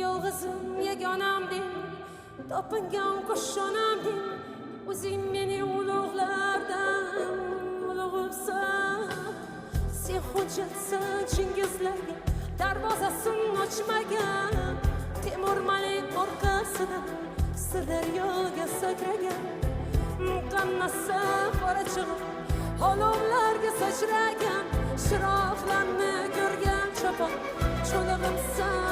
yolg'izim yagonamding, topingan qo'shonamding, o'zing meni ulug'lardan ulug'ibsan. Sen hujjatsan Chingizlarga darvozasini ochmagan, Temur Malik orqasidan Sirdaryoga sakragan. Qannasa qora chig'ib olovlarga sachragan, chiroqlarni ko'rgan cho'pon cho'lig'imsan.